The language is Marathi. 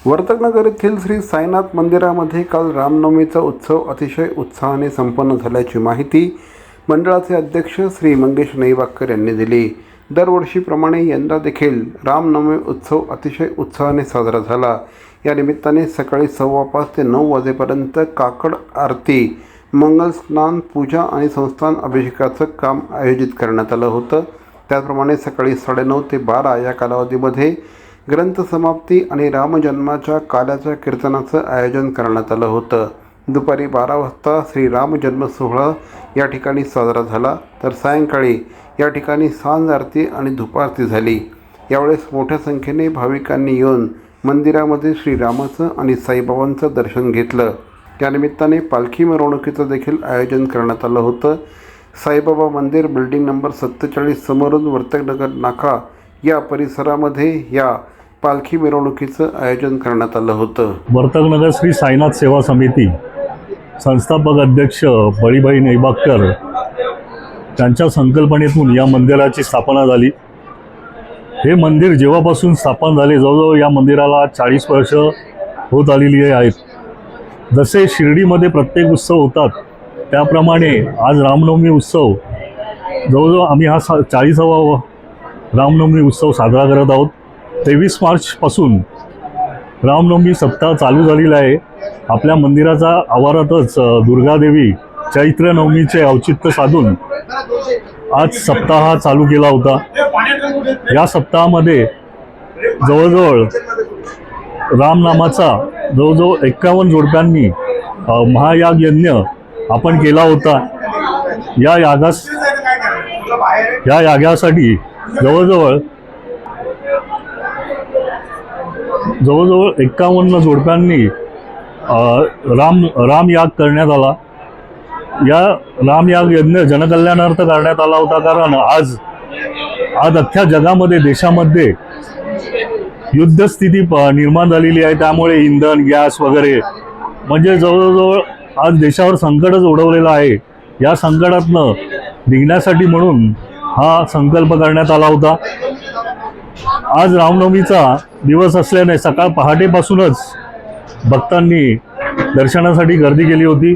वर्तकनगर येथील श्री साईनाथ मंदिरामध्ये काल रामनवमीचा उत्सव अतिशय उत्साहाने संपन्न झाल्याची माहिती मंडळाचे अध्यक्ष श्री मंगेश नईबाकर यांनी दिली। दरवर्षीप्रमाणे यंदा देखील रामनवमी उत्सव अतिशय उत्साहाने साजरा झाला। या निमित्ताने सकाळी 5:15 ते 9 वाजेपर्यंत काकड आरती, मंगल स्नान, पूजा आणि संस्थान अभिषेकाचं काम आयोजित करण्यात आलं होतं। त्याचप्रमाणे सकाळी 9:30 ते 12 या कालावधीमध्ये ग्रंथ समाप्ती आणि रामजन्माच्या काल्याच्या कीर्तनाचं आयोजन करण्यात आलं होतं। दुपारी 12 वाजता श्री राम जन्म सोहळा या ठिकाणी साजरा झाला, तर सायंकाळी या ठिकाणी सांज आरती आणि धूपारती झाली। यावेळेस मोठ्या संख्येने भाविकांनी येऊन मंदिरामध्ये श्रीरामाचं आणि साईबाबांचं दर्शन घेतलं। त्यानिमित्ताने पालखी मिरवणुकीचं देखील आयोजन करण्यात आलं होतं। साईबाबा मंदिर बिल्डिंग नंबर 47 समोरून वर्तकनगर नाका या परिसरामध्ये या पालखी मिरवणुकीचं आयोजन करण्यात आलं होतं। वर्तकनगर श्री साईनाथ सेवा समिती संस्थापक अध्यक्ष बळीभाई नईबाकर त्यांच्या संकल्पनेतून या मंदिराची स्थापना झाली। हे मंदिर जेव्हापासून स्थापन झाले, जवळजवळ या मंदिराला 40 वर्ष होत आलेली आहेत। जसे शिर्डीमध्ये प्रत्येक उत्सव होतात, त्याप्रमाणे आज रामनवमी उत्सव जवळजवळ आम्ही हा 40वा रामनवमी उत्सव साजरा करत आहोत। 23 मार्चपासून रामनवमी सप्ताह चालू झालेला आहे। आपल्या मंदिराच्या आवारातच दुर्गादेवी चैत्र नवमीचे औचित्य साधून आज सप्ताह चालू केला होता। या सप्ताहामध्ये जवळजवळ रामनामाचा जवळजवळ 51 जोडप्यांनी महायाग यज्ञ आपण केला होता। या यागासाठी जवळजवळ 51 जोडप्यांनी रामयाग करण्यात आला। या रामयाग यज्ञ जनकल्याणार्थ करण्यात आला होता, कारण आज अख्ख्या जगामध्ये देशामध्ये युद्धस्थिती निर्माण झालेली आहे। त्यामुळे इंधन, गॅस वगैरे म्हणजे जवळजवळ आज देशावर संकटच ओढवलेलं आहे। या संकटातनं निघण्यासाठी म्हणून हा संकल्प करण्यात आला होता। आज रामनवमीचा दिवस असल्याने सकाळ पहाटेपासूनच भक्तांनी दर्शनासाठी गर्दी केली होती।